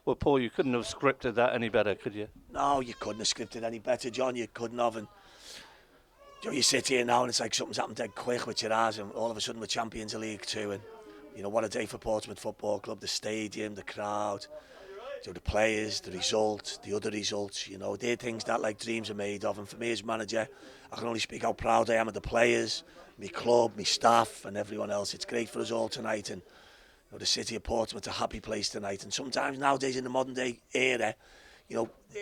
Well, Paul, you couldn't have scripted that any better, could you? No, you couldn't have scripted any better, John. You couldn't have. And you sit here now and it's like something's happened dead quick with your eyes, and all of a sudden we're champions of League Two. And what a day for Portsmouth Football Club. The stadium, the crowd, the players, the results, the other results. They're things that like dreams are made of. And for me as manager, I can only speak how proud I am of the players, my club, my staff, and everyone else. It's great for us all tonight, and the city of Portsmouth's a happy place tonight. And sometimes nowadays in the modern day era,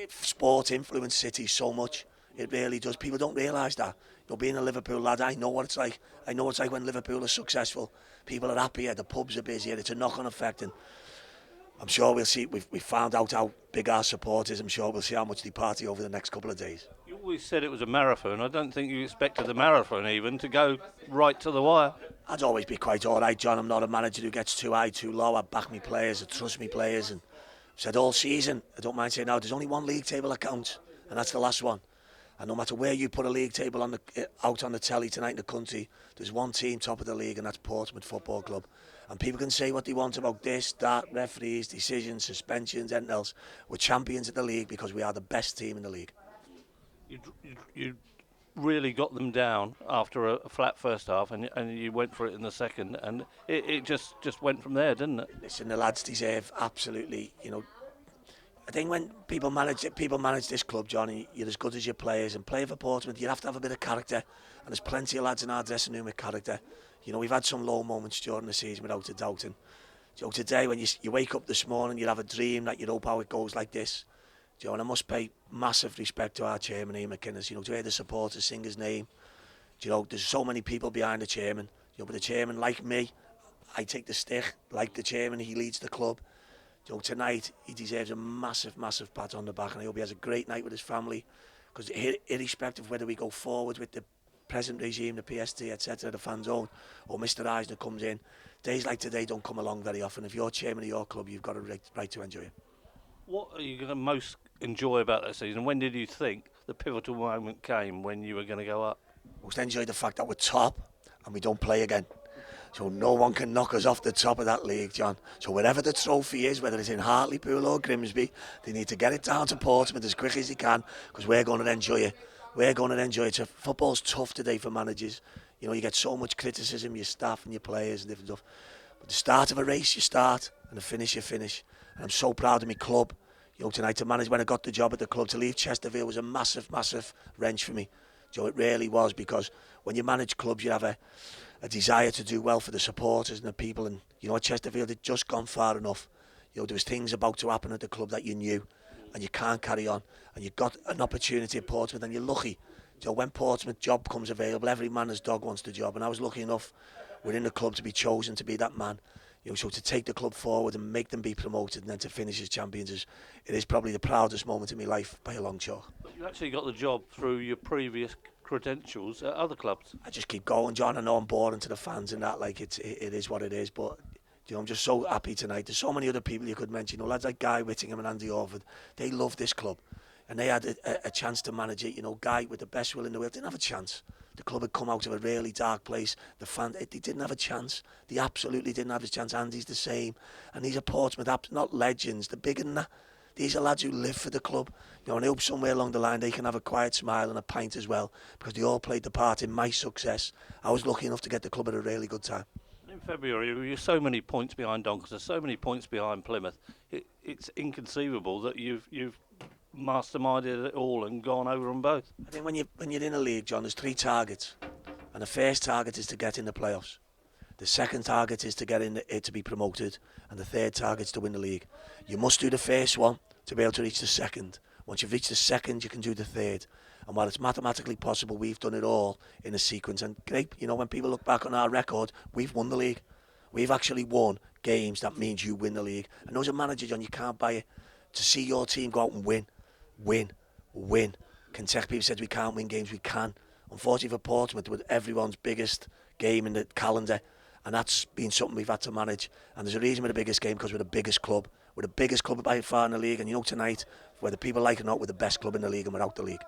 sport influences cities so much. It really does. People don't realise that. Being a Liverpool lad, I know what it's like. I know what it's like when Liverpool is successful. People are happier, the pubs are busier. It's a knock-on effect, and I'm sure we'll see. We've found out how big our support is. I'm sure we'll see how much they party over the next couple of days. You always said it was a marathon. I don't think you expected the marathon even to go right to the wire. I'd always be quite all right, John. I'm not a manager who gets too high, too low. I back my players, I trust my players, and I've said all season, I don't mind saying now, there's only one league table that counts, and that's the last one. And no matter where you put a league table out on the telly tonight in the country, there's one team top of the league, and that's Portsmouth Football Club. And people can say what they want about this, that, referees, decisions, suspensions, anything else. We're champions of the league because we are the best team in the league. You really got them down after a flat first half, and you went for it in the second, and it just went from there, didn't it? Listen, the lads deserve absolutely, I think when people manage this club, Johnny, you're as good as your players, and playing for Portsmouth, you have to have a bit of character, and there's plenty of lads in our dressing room with character. We've had some low moments during the season without a doubt, and today when you wake up this morning, you have a dream that you hope how it goes like this. And I must pay massive respect to our chairman, Ian McInnes, to hear the supporters sing his name. There's so many people behind the chairman, but the chairman, like me, I take the stick, like the chairman, he leads the club. Tonight, he deserves a massive, massive pat on the back, and I hope he has a great night with his family, because irrespective of whether we go forward with the present regime, the PST, etc., the fan zone, or Mr. Eisner comes in, days like today don't come along very often. If you're chairman of your club, you've got a right to enjoy it. What are you going to most enjoy about that season? When did you think the pivotal moment came when you were going to go up? Most enjoy the fact that we're top and we don't play again. So no one can knock us off the top of that league, John. So wherever the trophy is, whether it's in Hartlepool or Grimsby, they need to get it down to Portsmouth as quick as they can, because we're going to enjoy it. We're going to enjoy it. So football's tough today for managers. You get so much criticism, your staff and your players and different stuff. But the start of a race, you start, and the finish, you finish. And I'm so proud of my club. Tonight to manage, when I got the job at the club, to leave Chesterfield was a massive, massive wrench for me. It really was, because when you manage clubs, you have a desire to do well for the supporters and the people. And at Chesterfield, it just gone far enough. There was things about to happen at the club that you knew, and you can't carry on. And you got an opportunity at Portsmouth, and you're lucky. When Portsmouth job comes available, every man and his dog wants the job, and I was lucky enough within the club to be chosen to be that man. So to take the club forward and make them be promoted, and then to finish as champions, it is probably the proudest moment in my life by a long chalk. But you actually got the job through your previous credentials at other clubs. I just keep going, John. I know I'm boring to the fans and that, like it is what it is, but I'm just so happy tonight. There's so many other people you could mention, lads like Guy Whittingham and Andy Orford. They love this club, and they had a chance to manage it. Guy, with the best will in the world, didn't have a chance. The club had come out of a really dark place. The fan, they didn't have a chance. They absolutely didn't have a chance. Andy's the same. And these are Portsmouth, not legends. They're bigger than that. These are lads who live for the club. And I hope somewhere along the line they can have a quiet smile and a pint as well, because they all played the part in my success. I was lucky enough to get the club at a really good time. In February, you're so many points behind Doncaster, so many points behind Plymouth. It's inconceivable that you've masterminded it all and gone over them both. I think when you're in a league, John, there's 3 targets, and the first target is to get in the playoffs. The second target is to get in it to be promoted, and the third target is to win the league. You must do the first one to be able to reach the second. Once you've reached the second, you can do the third. And while it's mathematically possible, we've done it all in a sequence. And great, when people look back on our record, we've won the league. We've actually won games. That means you win the league. And as a manager, John, you can't buy it. To see your team go out and win. Kentucky people said we can't win games. We can. Unfortunately for Portsmouth, with everyone's biggest game in the calendar, and that's been something we've had to manage. And there's a reason we're the biggest game, because we're the biggest club. We're the biggest club by far in the league. And tonight, whether people like it or not, we're the best club in the league, and we're out the league.